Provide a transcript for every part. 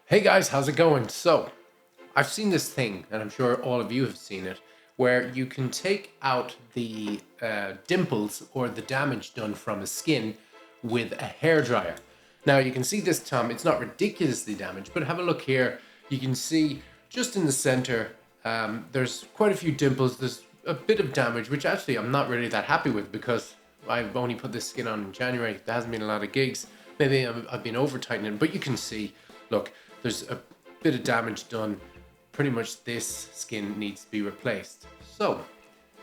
Hey guys, how's it going? So, I've seen this thing, and I'm sure all of you have seen it, where you can take out the dimples or the damage done from a skin with a hairdryer. Now, you can see this time, it's not ridiculously damaged, but have a look here. You can see just in the center, there's quite a few dimples. There's a bit of damage, which actually I'm not really that happy with because I've only put this skin on in January. There hasn't been a lot of gigs. Maybe I've been over tightening, but you can see, look, there's a bit of damage done. Pretty much this skin needs to be replaced. So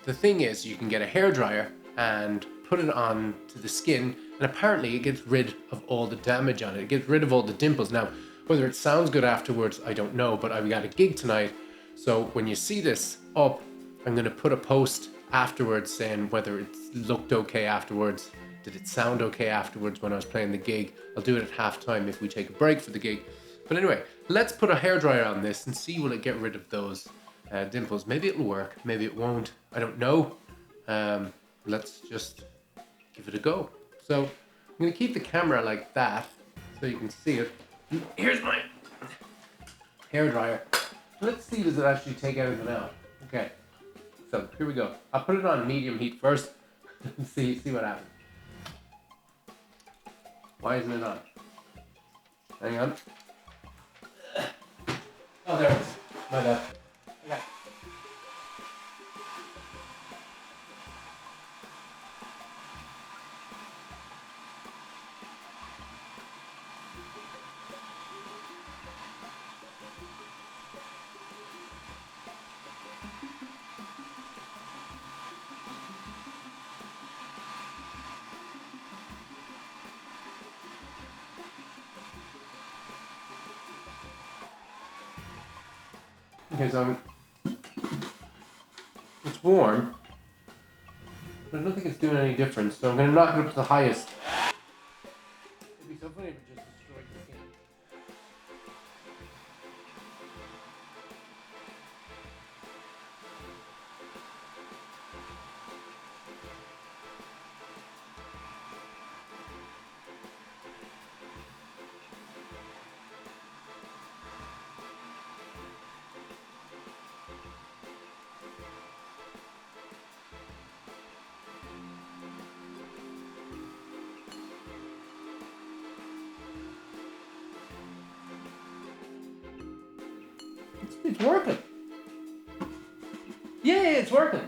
the thing is, you can get a hairdryer and put it on to the skin, and apparently it gets rid of all the damage on it. It gets rid of all the dimples. Now, whether it sounds good afterwards, I don't know, but I've got a gig tonight. So when you see this up, I'm going to put a post afterwards saying whether it looked okay afterwards. Did it sound okay afterwards when I was playing the gig? I'll do it at halftime if we take a break for the gig. But anyway, let's put a hairdryer on this and see will it get rid of those dimples. Maybe it'll work, maybe it won't. I don't know. Let's just give it a go. So I'm going to keep the camera like that so you can see it. Here's my hairdryer. Let's see, does it actually take everything out? Okay, so here we go. I'll put it on medium heat first and see what happens. Why isn't it on? Hang on. Oh, there it is. My bad. Okay. Okay, so it's warm, but I don't think it's doing any difference. So I'm going to knock it up to the highest. It'd be so funny if it just destroyed the skin. It's working. Yeah, it's working.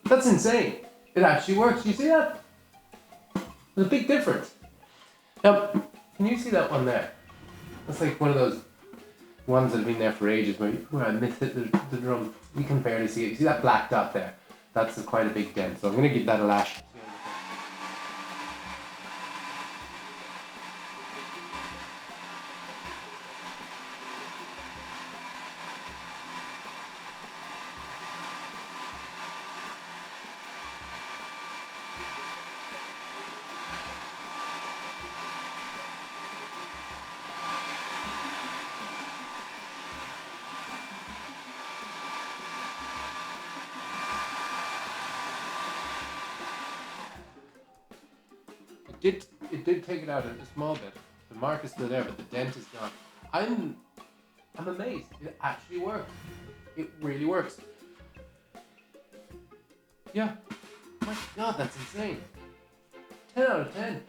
That's insane. It actually works. You see that? There's a big difference. Now, can you see that one there? That's like one of those ones that have been there for ages where I missed the drum. You can barely see it. You see that black dot there? That's quite a big dent. So I'm going to give that a lash. It did take it out a small bit. The mark is still there, but the dent is gone. I'm amazed. It actually works. It really works. Yeah. My God, that's insane. 10 out of 10.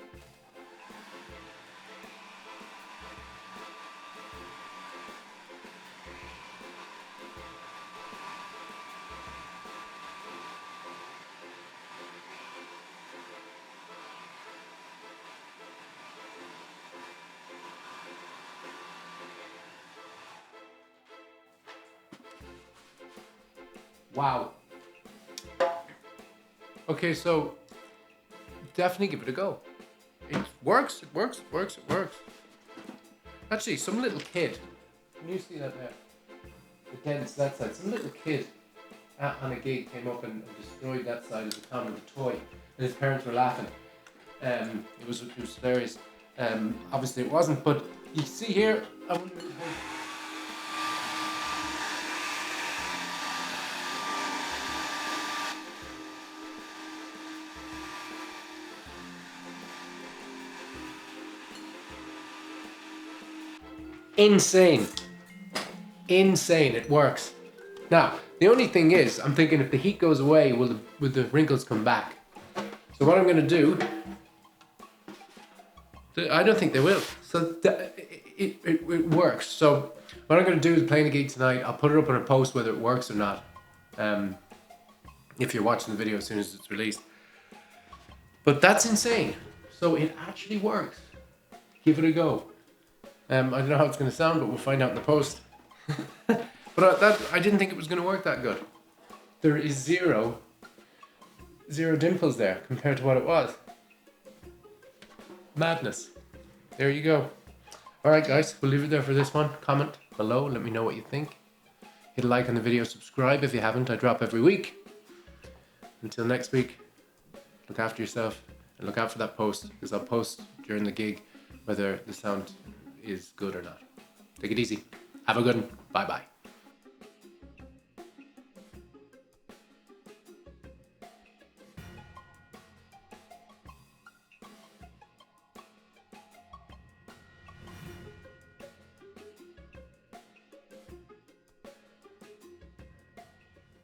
Wow. Okay, so definitely give it a go. It works, it works, it works, it works. Actually, some little kid, can you see that there? The dent's that side, some little kid on a gig came up and destroyed that side of the town with a toy, and his parents were laughing. It was hilarious. Obviously it wasn't, but you see here, I wonder insane. Insane, it works. Now, the only thing is, I'm thinking if the heat goes away, will the wrinkles come back? So what I'm going to do, I don't think they will. So it works. So what I'm going to do is playing the gig tonight. I'll put it up on a post whether it works or not. If you're watching the video as soon as it's released. But that's insane. So it actually works. Give it a go. I don't know how it's going to sound, but we'll find out in the post. But I didn't think it was going to work that good. There is zero dimples there compared to what it was. Madness. There you go. Alright guys, we'll leave it there for this one. Comment below, let me know what you think. Hit a like on the video, subscribe if you haven't. I drop every week. Until next week, look after yourself and look out for that post, because I'll post during the gig whether the sound is good or not. Take it easy. Have a good one. Bye bye.